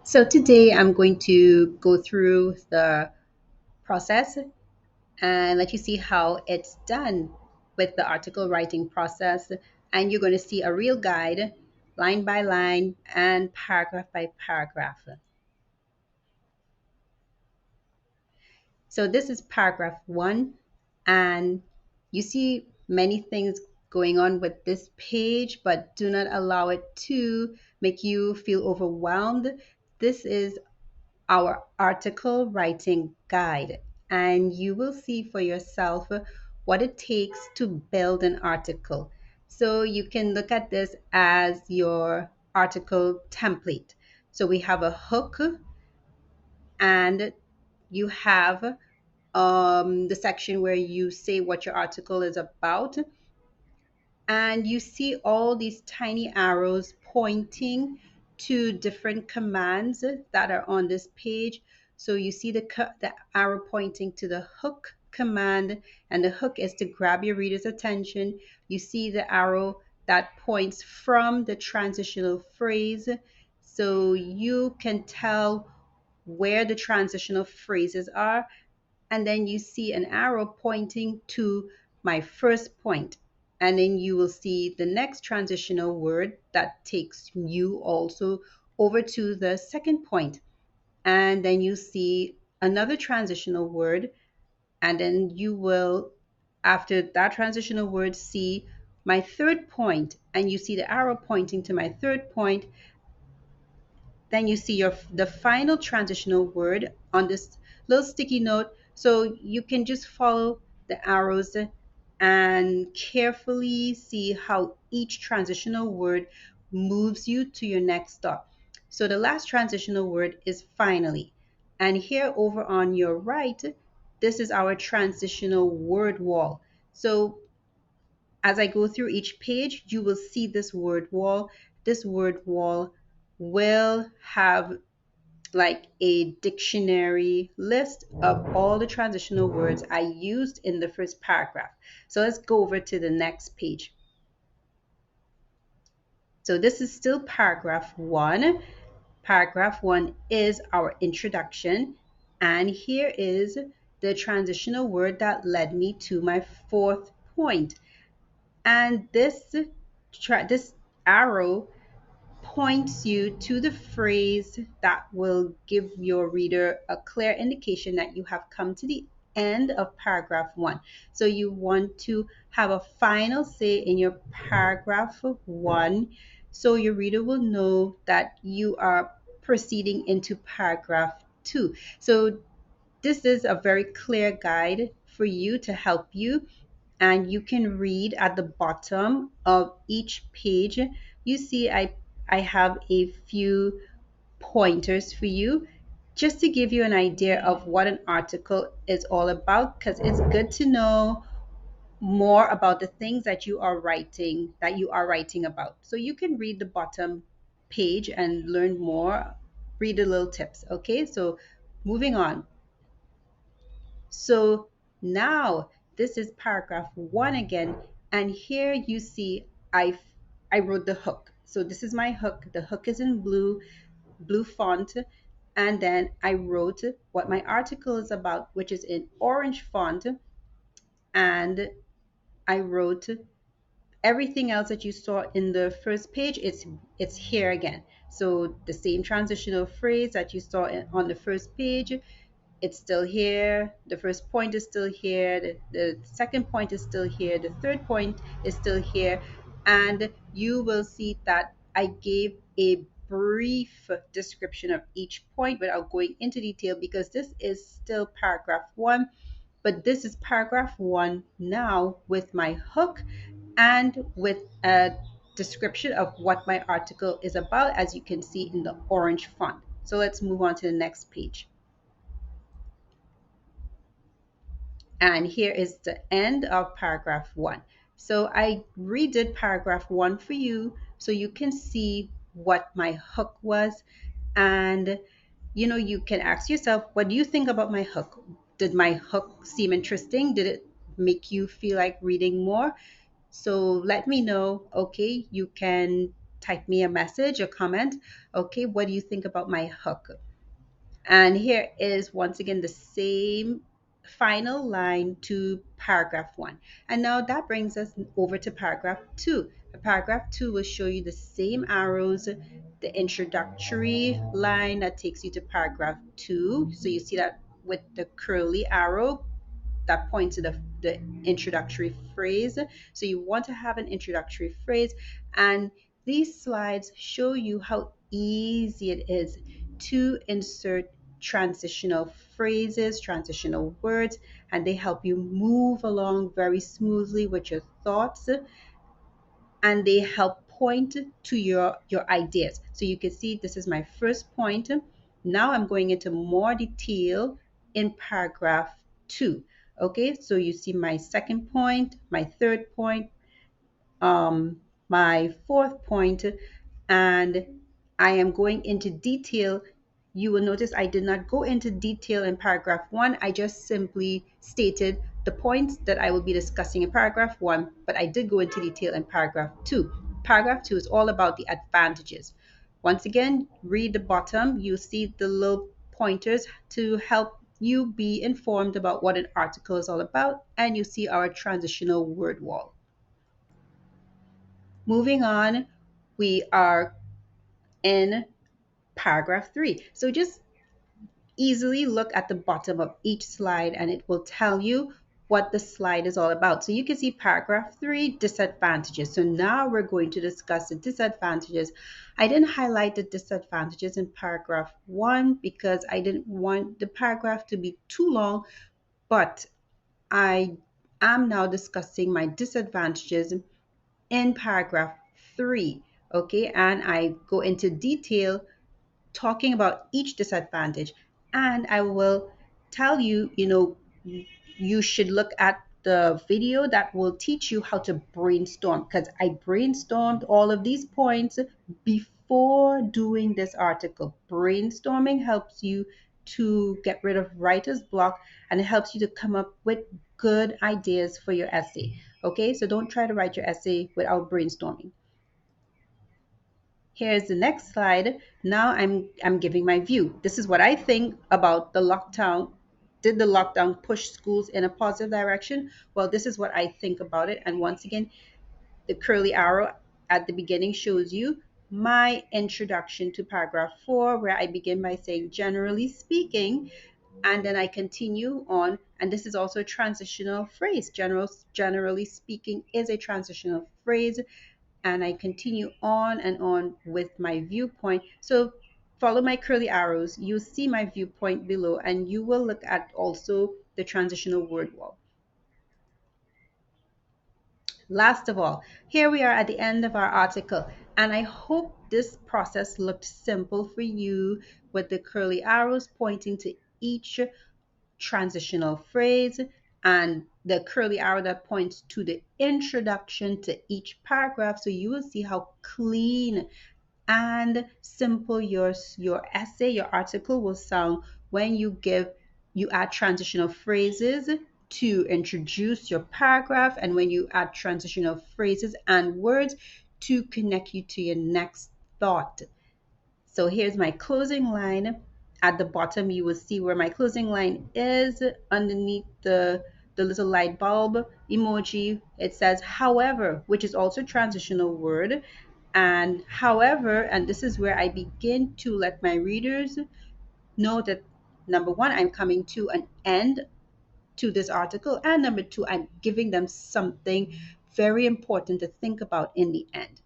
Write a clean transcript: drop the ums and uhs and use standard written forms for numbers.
So today I'm going to go through the process and let you see how it's done with the article writing process. And you're going to see a real guide, line by line and paragraph by paragraph. So this is paragraph one, and you see many things going on with this page, but do not allow it to make you feel overwhelmed. This is our article writing guide, and you will see for yourself what it takes to build an article. So you can look at this as your article template. So we have a hook, and you have the section where you say what your article is about, and you see all these tiny arrows pointing to different commands that are on this page. So you see the arrow pointing to the hook command, and the hook is to grab your reader's attention. You see the arrow that points from the transitional phrase, so you can tell where the transitional phrases are, and then you see an arrow pointing to my first point. And then you will see the next transitional word that takes you also over to the second point. And then you see another transitional word, and then you will, after that transitional word, see my third point, and you see the arrow pointing to my third point. Then you see the final transitional word on this little sticky note. So you can just follow the arrows and carefully see how each transitional word moves you to your next stop. So the last transitional word is finally. And here over on your right, this is our transitional word wall. So as I go through each page, you will see this word wall. This word wall will have like a dictionary list of all the transitional words I used in the first paragraph. So let's go over to the next page. So this is still paragraph one. Paragraph one is our introduction. And here is the transitional word that led me to my fourth point. And this arrow points you to the phrase that will give your reader a clear indication that you have come to the end of paragraph one. So you want to have a final say in your paragraph one, so your reader will know that you are proceeding into paragraph two. So this is a very clear guide for you to help you, and you can read at the bottom of each page. You see I have a few pointers for you just to give you an idea of what an article is all about, because it's good to know more about the things that you are writing about. So you can read the bottom page and learn more, read the little tips. Okay, so moving on. So now this is paragraph one again, and here you see I wrote the hook. So this is my hook. The hook is in blue font, and then I wrote what my article is about, which is in orange font, and I wrote everything else that you saw in the first page. It's here again. So the same transitional phrase that you saw on the first page, it's still here. The first point is still here. The second point is still here. The third point is still here. And you will see that I gave a brief description of each point without going into detail, because this is still paragraph one. But this is paragraph one now with my hook and with a description of what my article is about, as you can see in the orange font. So let's move on to the next page. And here is the end of paragraph one. So I redid paragraph one for you so you can see what my hook was. And you can ask yourself, what do you think about my hook? Did my hook seem interesting? Did it make you feel like reading more? So let me know. Okay, you can type me a message, a comment. Okay, what do you think about my hook? And here is once again the same final line to paragraph one. And now that brings us over to paragraph two. Paragraph two will show you the same arrows, the introductory line that takes you to paragraph two. So you see that with the curly arrow that points to the introductory phrase. So you want to have an introductory phrase. And these slides show you how easy it is to insert transitional phrases, transitional words, and they help you move along very smoothly with your thoughts, and they help point to your ideas. So you can see this is my first point. Now I'm going into more detail in paragraph two. Okay, so you see my second point, my third point, um, my fourth point, and I am going into detail. You will notice I did not go into detail in paragraph one. I just simply stated the points that I will be discussing in paragraph one, but I did go into detail in paragraph two. Paragraph two is all about the advantages. Once again, read the bottom. You see the little pointers to help you be informed about what an article is all about, and you see our transitional word wall. Moving on, we are in paragraph three. So just easily look at the bottom of each slide and it will tell you what the slide is all about. So you can see paragraph three, disadvantages. So now we're going to discuss the disadvantages. I didn't highlight the disadvantages in paragraph one because I didn't want the paragraph to be too long, but I am now discussing my disadvantages in paragraph three. Okay, and I go into detail talking about each disadvantage. And I will tell you, you should look at the video that will teach you how to brainstorm, because I brainstormed all of these points before doing this article. Brainstorming helps you to get rid of writer's block, and it helps you to come up with good ideas for your essay. Okay, so don't try to write your essay without brainstorming. Here's the next slide. Now I'm giving my view. This is what I think about the lockdown. Did the lockdown push schools in a positive direction? Well, this is what I think about it. And once again, the curly arrow at the beginning shows you my introduction to paragraph four, where I begin by saying, generally speaking, and then I continue on. And this is also a transitional phrase. Generally speaking is a transitional phrase, and I continue on and on with my viewpoint. So follow my curly arrows. You see my viewpoint below, and you will look at also the transitional word wall. Last of all, here we are at the end of our article, and I hope this process looked simple for you with the curly arrows pointing to each transitional phrase and the curly arrow that points to the introduction to each paragraph. So you will see how clean and simple your essay, your article will sound when you add transitional phrases to introduce your paragraph, and when you add transitional phrases and words to connect you to your next thought. So here's my closing line. At the bottom, you will see where my closing line is underneath the little light bulb emoji. It says, however, which is also a transitional word. And however, and this is where I begin to let my readers know that number one, I'm coming to an end to this article. And number two, I'm giving them something very important to think about in the end.